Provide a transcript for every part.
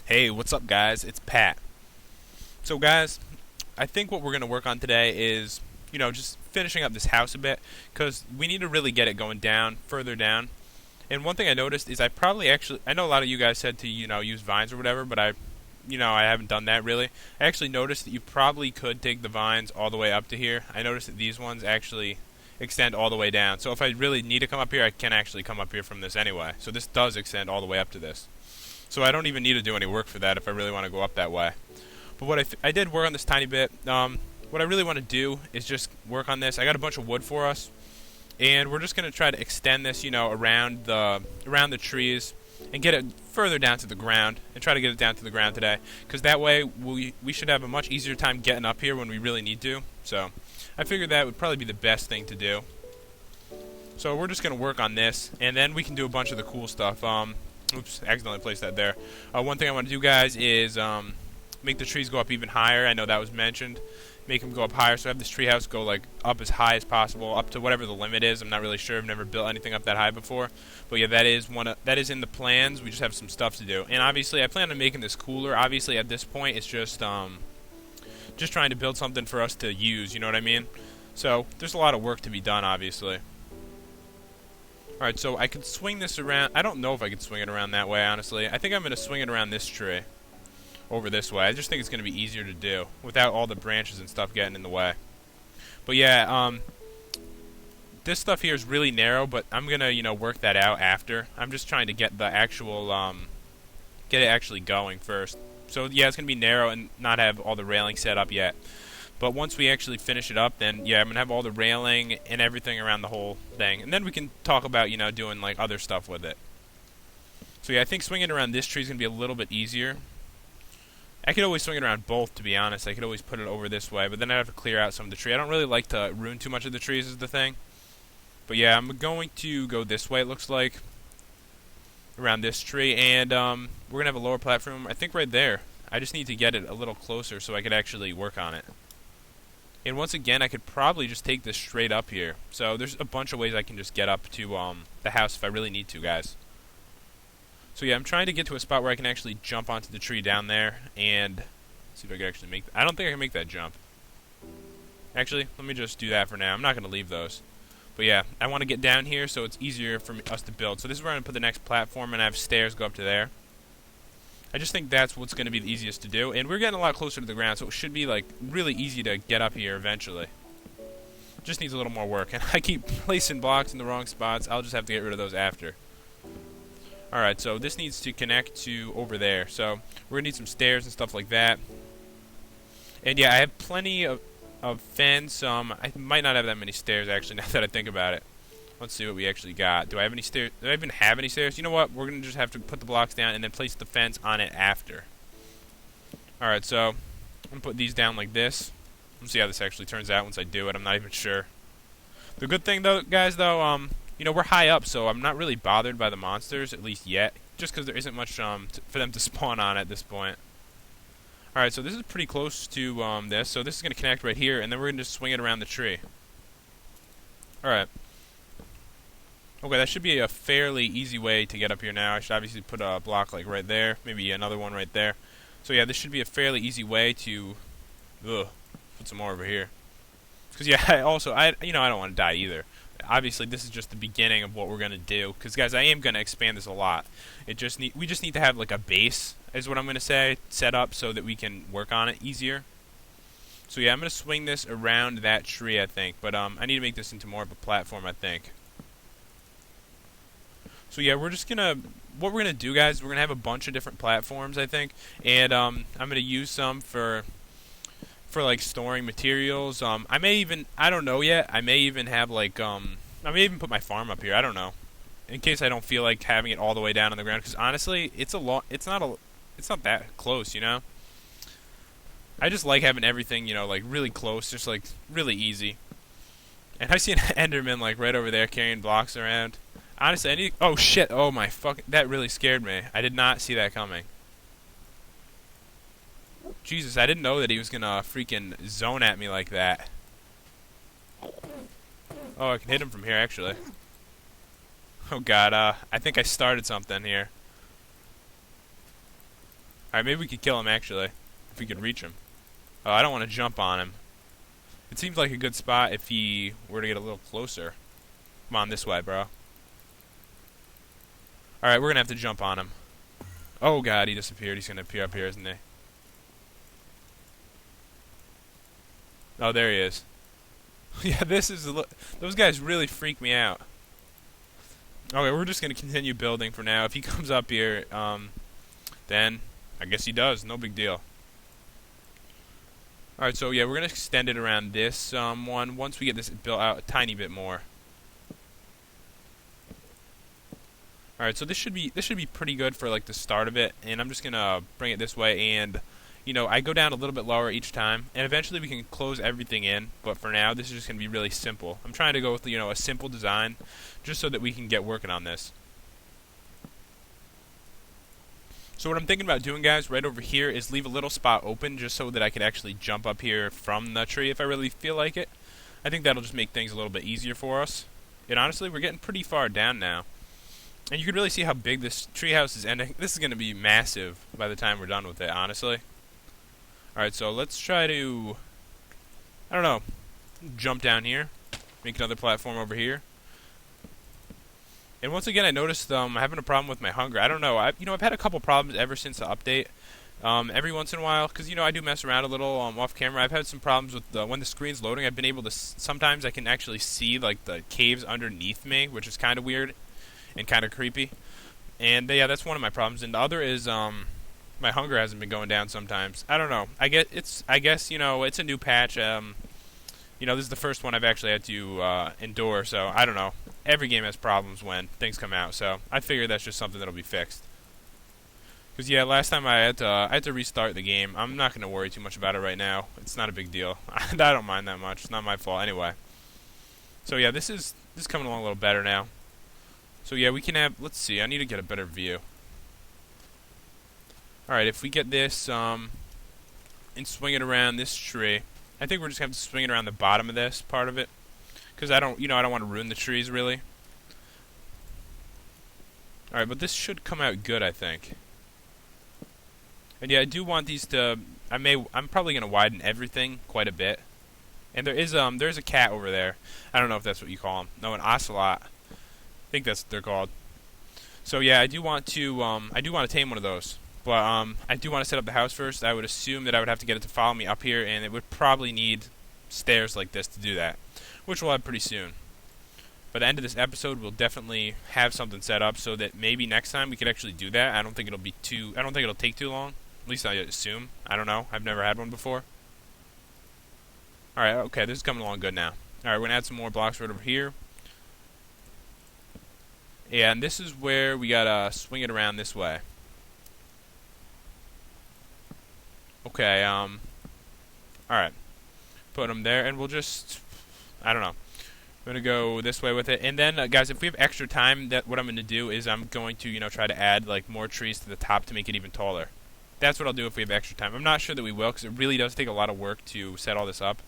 Hey, what's up, guys? It's Pat. So, guys, I think what we're going to work on today is, just finishing up this house a bit, because we need to really get it going down, further down. And one thing I noticed is I know a lot of you guys said to, use vines or whatever, but I haven't done that really. I actually noticed that you probably could take the vines all the way up to here. I noticed that these ones actually extend all the way down. So if I really need to come up here, I can actually come up here from this anyway. So this does extend all the way up to this. So I don't even need to do any work for that if I really want to go up that way. But what I did work on this tiny bit. What I really want to do is just work on this. I got a bunch of wood for us, and we're just going to try to extend this, around the trees and get it further down to the ground and try to get it down to the ground today. Because that way we should have a much easier time getting up here when we really need to. So I figured that would probably be the best thing to do. So we're just going to work on this, and then we can do a bunch of the cool stuff. Oops, accidentally placed that there. One thing I want to do, guys, is make the trees go up even higher. I know that was mentioned. Make them go up higher, so I have this treehouse go up as high as possible, up to whatever the limit is. I'm not really sure. I've never built anything up that high before. But yeah, that is in the plans. We just have some stuff to do. And obviously, I plan on making this cooler. Obviously, at this point, it's just trying to build something for us to use. You know what I mean? So there's a lot of work to be done, obviously. Alright, so I could swing this around. I don't know if I could swing it around that way, honestly. I think I'm going to swing it around this tree. Over this way. I just think it's going to be easier to do without all the branches and stuff getting in the way. But yeah, this stuff here is really narrow, but I'm going to, work that out after. I'm just trying to get the actual, get it actually going first. So yeah, it's going to be narrow and not have all the railing set up yet. But once we actually finish it up, then yeah, I'm going to have all the railing and everything around the whole thing. And then we can talk about, doing other stuff with it. So yeah, I think swinging around this tree is going to be a little bit easier. I could always swing it around both, to be honest. I could always put it over this way, but then I'd have to clear out some of the tree. I don't really like to ruin too much of the trees is the thing. But yeah, I'm going to go this way, it looks like. Around this tree, and we're going to have a lower platform, I think right there. I just need to get it a little closer so I could actually work on it. And once again, I could probably just take this straight up here. So there's a bunch of ways I can just get up to the house if I really need to, guys. So yeah, I'm trying to get to a spot where I can actually jump onto the tree down there and see if I can actually make I don't think I can make that jump. Actually, let me just do that for now. I'm not going to leave those. But yeah, I want to get down here so it's easier for us to build. So this is where I'm going to put the next platform, and I have stairs go up to there. I just think that's what's going to be the easiest to do. And we're getting a lot closer to the ground, so it should be really easy to get up here eventually. Just needs a little more work. And I keep placing blocks in the wrong spots. I'll just have to get rid of those after. Alright, so this needs to connect to over there. So we're going to need some stairs and stuff like that. And yeah, I have plenty of fence. I might not have that many stairs, actually, now that I think about it. Let's see what we actually got. Do I have any stairs? Do I even have any stairs? You know what? We're going to just have to put the blocks down and then place the fence on it after. Alright, so I'm going to put these down like this. Let's see how this actually turns out once I do it. I'm not even sure. The good thing, though, guys, we're high up, so I'm not really bothered by the monsters, at least yet, just because there isn't much for them to spawn on at this point. Alright, so this is pretty close to this, so this is going to connect right here, and then we're going to just swing it around the tree. Alright. Okay, that should be a fairly easy way to get up here now. I should obviously put a block right there, maybe another one right there. So yeah, this should be a fairly easy way to put some more over here. Because yeah, I don't want to die either. Obviously, this is just the beginning of what we're gonna do. Because guys, I am gonna expand this a lot. We just need to have a base, is what I'm gonna say, set up so that we can work on it easier. So yeah, I'm gonna swing this around that tree, I think. But I need to make this into more of a platform, I think. So yeah, what we're gonna do, guys, we're gonna have a bunch of different platforms, I think, and I'm gonna use some for storing materials. I don't know yet. I may even have I may even put my farm up here. I don't know, in case I don't feel like having it all the way down on the ground. Because honestly, it's not that close, I just like having everything, really close, just really easy. And I see an Enderman right over there carrying blocks around. Honestly, oh shit! Oh my fuck! That really scared me. I did not see that coming. Jesus, I didn't know that he was gonna freaking zone at me like that. Oh, I can hit him from here, actually. Oh god, I think I started something here. Alright, maybe we could kill him, actually. If we could reach him. Oh, I don't want to jump on him. It seems like a good spot if he were to get a little closer. Come on, this way, bro. Alright, we're gonna have to jump on him. Oh god, he disappeared. He's gonna appear up here, isn't he? Oh, there he is. Yeah, this is those guys really freak me out. Okay, we're just gonna continue building for now. If he comes up here, then I guess he does. No big deal. Alright, so yeah, we're gonna extend it around this one once we get this built out a tiny bit more. Alright, so this should be pretty good for like the start of it, and I'm just gonna bring it this way, and you know, I go down a little bit lower each time, and eventually we can close everything in, but for now this is just gonna be really simple. I'm trying to go with, you know, a simple design just so that we can get working on this. So what I'm thinking about doing, guys, right over here is leave a little spot open just so that I can actually jump up here from the tree if I really feel like it. I think that'll just make things a little bit easier for us. And honestly, we're getting pretty far down now. And you can really see how big this treehouse is ending. This is going to be massive by the time we're done with it, honestly. Alright, so let's try to, I don't know, jump down here. Make another platform over here. And once again, I noticed I'm having a problem with my hunger. I don't know. I've had a couple problems ever since the update. Every once in a while, because I do mess around a little off camera. I've had some problems with when the screen's loading. I've been able to sometimes I can actually see like the caves underneath me, which is kind of weird and kind of creepy. And yeah, that's one of my problems. And the other is my hunger hasn't been going down sometimes. I don't know. I guess it's a new patch. This is the first one I've actually had to endure. So I don't know. Every game has problems when things come out, so I figure that's just something that'll be fixed. Because yeah, last time I had to restart the game. I'm not going to worry too much about it right now. It's not a big deal. I don't mind that much. It's not my fault anyway. So yeah, this is coming along a little better now. So yeah, we can have. Let's see. I need to get a better view. All right, if we get this and swing it around this tree, I think we're just going to have to swing it around the bottom of this part of it. Because I don't want to ruin the trees, really. Alright, but this should come out good, I think. And yeah, I do want these to... I'm probably going to widen everything quite a bit. And there's a cat over there. I don't know if that's what you call them. No, an ocelot. I think that's what they're called. So yeah, I do want to tame one of those. But I do want to set up the house first. I would assume that I would have to get it to follow me up here, and it would probably need stairs like this to do that. Which we'll have pretty soon. By the end of this episode, we'll definitely have something set up so that maybe next time we could actually do that. I don't think it'll take too long. At least I assume. I don't know. I've never had one before. Alright, okay, this is coming along good now. Alright, we're gonna add some more blocks right over here. And this is where we gotta swing it around this way. Okay, alright. Put them there, and we'll just... I don't know. I'm going to go this way with it. And then, guys, if we have extra time, what I'm going to do is I'm going to, try to add, like, more trees to the top to make it even taller. That's what I'll do if we have extra time. I'm not sure that we will, because it really does take a lot of work to set all this up.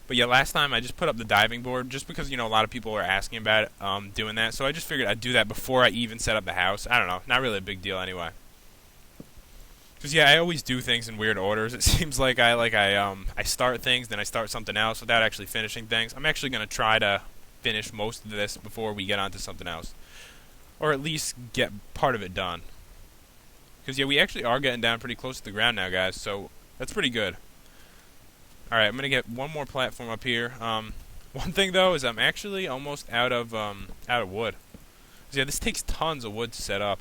But yeah, last time I just put up the diving board, just because, a lot of people were asking about it, doing that. So I just figured I'd do that before I even set up the house. I don't know. Not really a big deal anyway. Because yeah, I always do things in weird orders. It seems like I start things, then I start something else without actually finishing things. I'm actually going to try to finish most of this before we get on to something else. Or at least get part of it done. Because yeah, we actually are getting down pretty close to the ground now, guys, so that's pretty good. Alright, I'm going to get one more platform up here. One thing, though, is I'm actually almost out of wood. So yeah, this takes tons of wood to set up.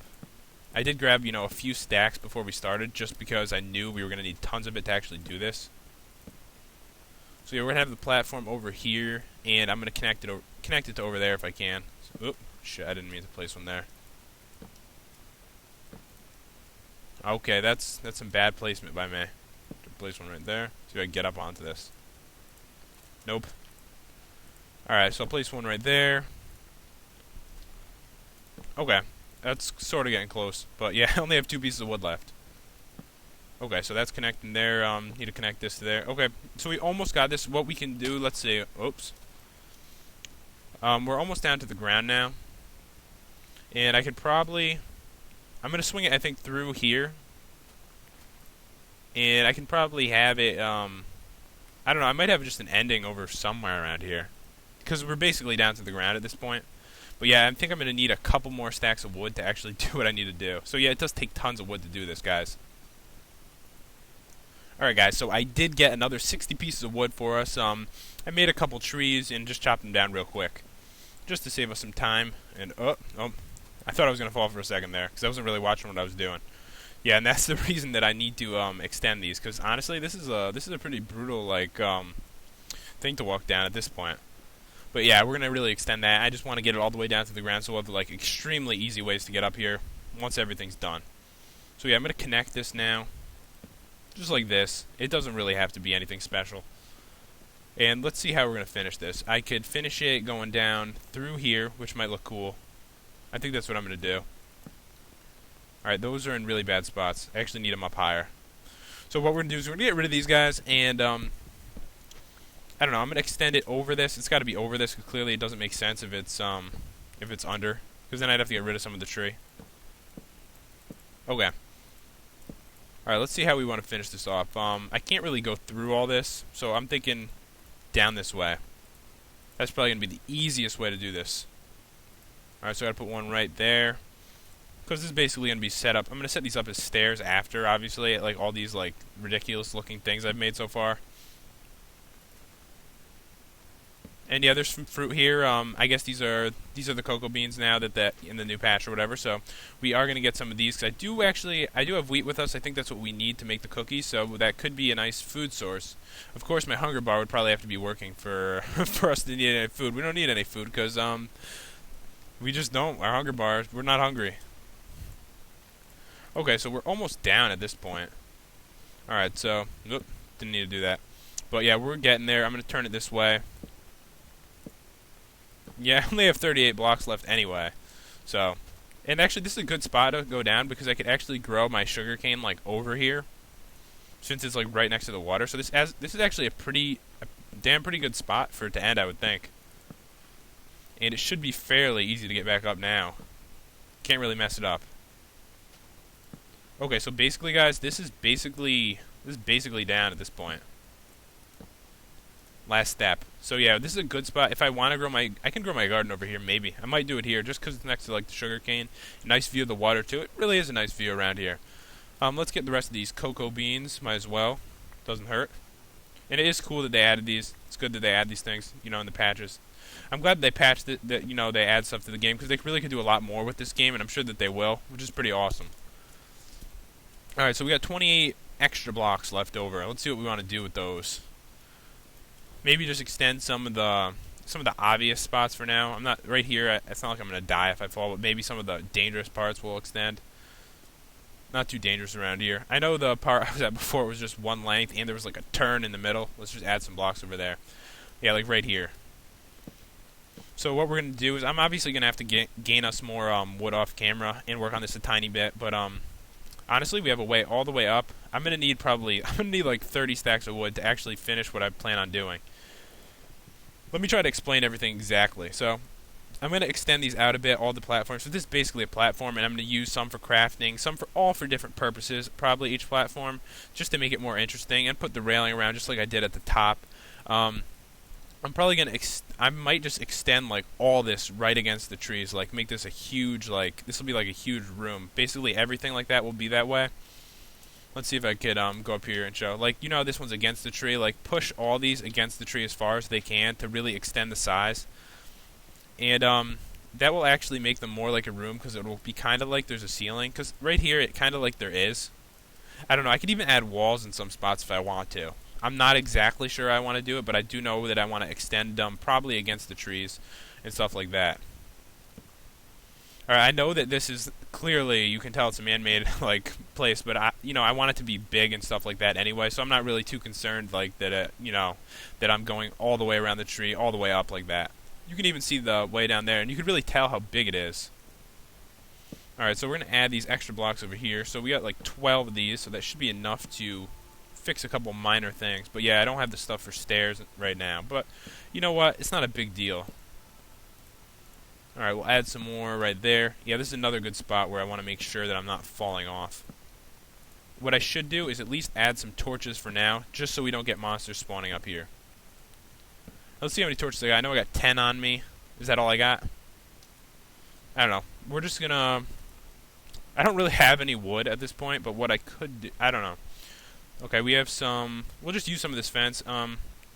I did grab, a few stacks before we started, just because I knew we were going to need tons of it to actually do this. So yeah, we're going to have the platform over here, and I'm going to connect it to over there if I can. So, oop, shit, I didn't mean to place one there. Okay, that's some bad placement by me. Place one right there. See if I can get up onto this. Nope. Alright, so I'll place one right there. Okay. That's sort of getting close. But yeah, I only have 2 pieces of wood left. Okay, so that's connecting there. Need to connect this to there. Okay, so we almost got this. What we can do, let's see. Oops. We're almost down to the ground now. And I could probably... I'm going to swing it, I think, through here. And I can probably have it, I don't know, I might have just an ending over somewhere around here. Because we're basically down to the ground at this point. But yeah, I think I'm going to need a couple more stacks of wood to actually do what I need to do. So yeah, it does take tons of wood to do this, guys. Alright guys, so I did get another 60 pieces of wood for us. I made a couple trees and just chopped them down real quick. Just to save us some time. And, I thought I was going to fall for a second there, because I wasn't really watching what I was doing. Yeah, and that's the reason that I need to extend these, because honestly, this is a pretty brutal, like, thing to walk down at this point. But yeah, we're going to really extend that. I just want to get it all the way down to the ground, so we'll have, like, extremely easy ways to get up here once everything's done. So yeah, I'm going to connect this now. Just like this. It doesn't really have to be anything special. And let's see how we're going to finish this. I could finish it going down through here, which might look cool. I think that's what I'm going to do. Alright, those are in really bad spots. I actually need them up higher. So what we're going to do is we're going to get rid of these guys, and, I don't know, I'm going to extend it over this. It's got to be over this, because clearly it doesn't make sense if it's under. Because then I'd have to get rid of some of the tree. Okay. Alright, let's see how we want to finish this off. I can't really go through all this, so I'm thinking down this way. That's probably going to be the easiest way to do this. Alright, so I got to put one right there. Because this is basically going to be set up. I'm going to set these up as stairs after, obviously, like all these like ridiculous looking things I've made so far. And yeah, there's some fruit here. I guess these are the cocoa beans now that in the new patch or whatever. So we are going to get some of these. Cause I do have wheat with us. I think that's what we need to make the cookies. So that could be a nice food source. Of course, my hunger bar would probably have to be working for for us to need any food. We don't need any food because we just don't. Our hunger bars, we're not hungry. Okay, so we're almost down at this point. All right, so didn't need to do that. But yeah, we're getting there. I'm going to turn it this way. Yeah, I only have 38 blocks left anyway. So, and actually this is a good spot to go down because I could actually grow my sugarcane like over here, since it's like right next to the water. So this is actually a damn pretty good spot for it to end, I would think. And it should be fairly easy to get back up now. Can't really mess it up. Okay, so basically, guys, this is basically down at this point. Last step. So yeah, this is a good spot. If I want to I can grow my garden over here, maybe. I might do it here, just because it's next to, like, the sugar cane. Nice view of the water, too. It really is a nice view around here. Let's get the rest of these cocoa beans. Might as well. Doesn't hurt. And it is cool that they added these. It's good that they add these things, in the patches. I'm glad they patched it, that, they add stuff to the game, because they really could do a lot more with this game, and I'm sure that they will, which is pretty awesome. Alright, so we got 28 extra blocks left over. Let's see what we want to do with those. Maybe just extend some of the obvious spots for now. I'm not right here. It's not like I'm gonna die if I fall, but maybe some of the dangerous parts will extend. Not too dangerous around here. I know the part I was at before was just one length, and there was like a turn in the middle. Let's just add some blocks over there. Yeah, like right here. So what we're gonna do is I'm obviously gonna have to gain us more wood off camera and work on this a tiny bit, but honestly, we have a way all the way up. I'm gonna need like 30 stacks of wood to actually finish what I plan on doing. Let me try to explain everything exactly. So, I'm going to extend these out a bit, all the platforms. So this is basically a platform, and I'm going to use some for crafting, some for different purposes, probably each platform, just to make it more interesting, and put the railing around just like I did at the top. I'm probably going to, I might just extend like all this right against the trees, like make this a huge, like, this will be like a huge room. Basically everything like that will be that way. Let's see if I could go up here and show. Like, this one's against the tree. Like, push all these against the tree as far as they can to really extend the size. And that will actually make them more like a room, because it will be kind of like there's a ceiling. Because right here, it kind of like there is. I don't know. I could even add walls in some spots if I want to. I'm not exactly sure I want to do it, but I do know that I want to extend them probably against the trees and stuff like that. Alright, I know that this is clearly, you can tell it's a man-made like place, but I want it to be big and stuff like that anyway, so I'm not really too concerned like that that I'm going all the way around the tree, all the way up like that. You can even see the way down there, and you can really tell how big it is. Alright, so we're going to add these extra blocks over here. So we got like 12 of these, so that should be enough to fix a couple minor things. But yeah, I don't have the stuff for stairs right now, but you know what? It's not a big deal. Alright, we'll add some more right there. Yeah, this is another good spot where I want to make sure that I'm not falling off. What I should do is at least add some torches for now, just so we don't get monsters spawning up here. Let's see how many torches I got. I know I got 10 on me. Is that all I got? I don't know. We're just gonna... I don't really have any wood at this point, but what I could do... I don't know. Okay, we have some... We'll just use some of this fence,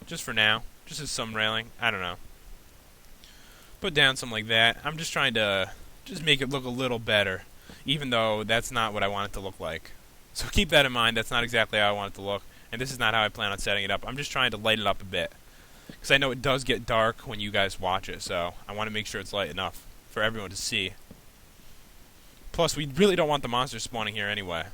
just for now. Just as some railing. I don't know. Put down something like that. I'm just trying to just make it look a little better, even though that's not what I want it to look like. So keep that in mind. That's not exactly how I want it to look, and this is not how I plan on setting it up. I'm just trying to light it up a bit, because I know it does get dark when you guys watch it, so I want to make sure it's light enough for everyone to see. Plus, we really don't want the monsters spawning here anyway.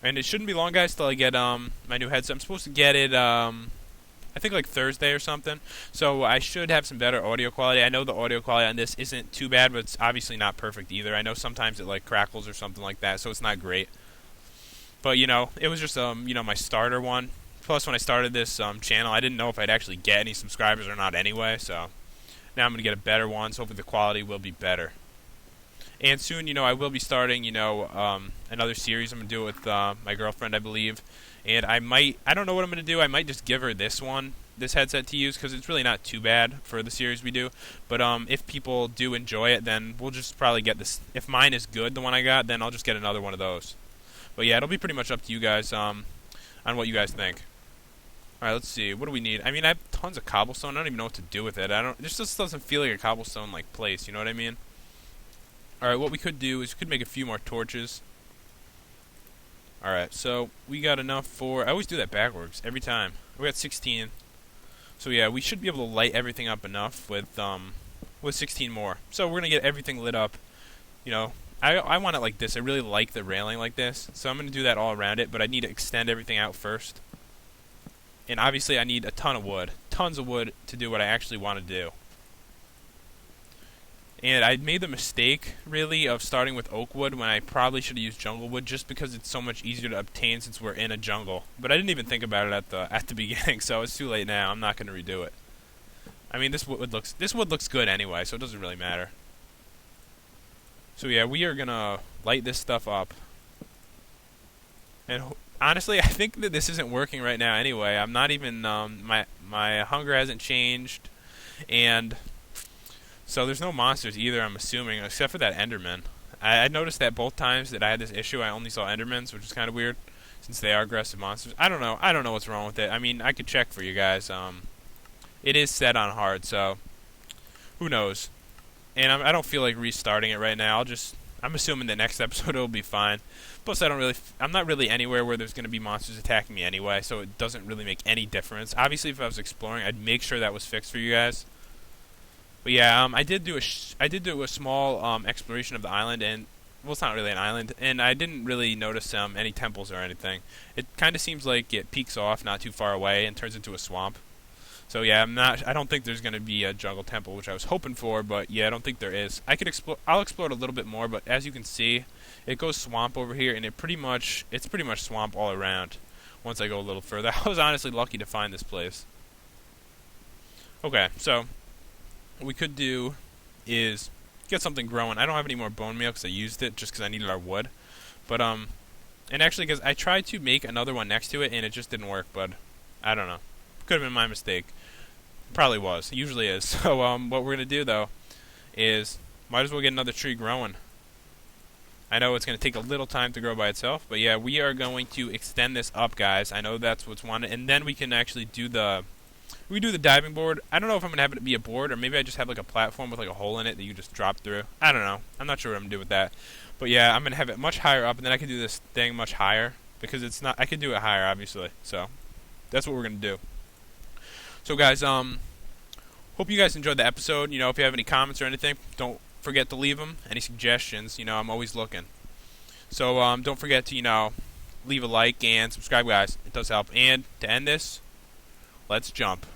And it shouldn't be long, guys, till I get my new headset. I'm supposed to get it I think like Thursday or something. So I should have some better audio quality. I know the audio quality on this isn't too bad, but it's obviously not perfect either. I know sometimes it like crackles or something like that, so it's not great. But you know, it was just you know, my starter one. Plus, when I started this channel, I didn't know if I'd actually get any subscribers or not anyway. So now I'm gonna get a better one. So hopefully the quality will be better. And soon, you know, I will be starting, you know, another series. I'm going to do it with my girlfriend, I believe. And I don't know what I'm going to do. I might just give her this headset to use, because it's really not too bad for the series we do. But if people do enjoy it, then we'll just probably get this. If mine is good, the one I got, then I'll just get another one of those. But yeah, it'll be pretty much up to you guys on what you guys think. Alright, let's see. What do we need? I mean, I have tons of cobblestone. I don't even know what to do with it. It just doesn't feel like a cobblestone-like place, you know what I mean? Alright, what we could do is we could make a few more torches. Alright, so we got enough for... I always do that backwards, every time. We got 16. So yeah, we should be able to light everything up enough with 16 more. So we're going to get everything lit up. You know, I want it like this. I really like the railing like this. So I'm going to do that all around it, but I need to extend everything out first. And obviously I need a ton of wood. Tons of wood to do what I actually want to do. And I made the mistake, really, of starting with oak wood when I probably should have used jungle wood, just because it's so much easier to obtain since we're in a jungle. But I didn't even think about it at the beginning, so it's too late now. I'm not going to redo it. I mean, this wood looks good anyway, so it doesn't really matter. So yeah, we are going to light this stuff up. And honestly, I think that this isn't working right now anyway. I'm not even, my hunger hasn't changed, and... So there's no monsters either, I'm assuming, except for that Enderman. I noticed that both times that I had this issue, I only saw Endermans, which is kind of weird, since they are aggressive monsters. I don't know. I don't know what's wrong with it. I mean, I could check for you guys. It is set on hard, so who knows? And I don't feel like restarting it right now. I'm assuming the next episode will be fine. Plus, I'm not really anywhere where there's going to be monsters attacking me anyway, so it doesn't really make any difference. Obviously, if I was exploring, I'd make sure that was fixed for you guys. But yeah, I did do a small exploration of the island, and well, it's not really an island, and I didn't really notice any temples or anything. It kind of seems like it peaks off not too far away and turns into a swamp. So yeah, I don't think there's going to be a jungle temple, which I was hoping for, but yeah, I don't think there is. I'll explore it a little bit more, but as you can see, it goes swamp over here, and it's pretty much swamp all around. Once I go a little further, I was honestly lucky to find this place. Okay, so what we could do is get something growing. I don't have any more bone meal because I used it just because I needed our wood. But and actually, because I tried to make another one next to it and it just didn't work. But I don't know. Could have been my mistake. Probably was. It usually is. So what we're gonna do though is might as well get another tree growing. I know it's gonna take a little time to grow by itself, but yeah, we are going to extend this up, guys. I know that's what's wanted, and then we can actually do the diving board. I don't know if I'm going to have it be a board, or maybe I just have like a platform with like a hole in it that you just drop through. I don't know. I'm not sure what I'm going to do with that. But yeah, I'm going to have it much higher up, and then I can do this thing much higher, because I can do it higher, obviously. So that's what we're going to do. So guys, hope you guys enjoyed the episode. You know, if you have any comments or anything, don't forget to leave them. Any suggestions, you know, I'm always looking. So don't forget to, you know, leave a like and subscribe, guys. It does help. And to end this, let's jump.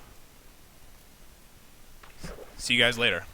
See you guys later.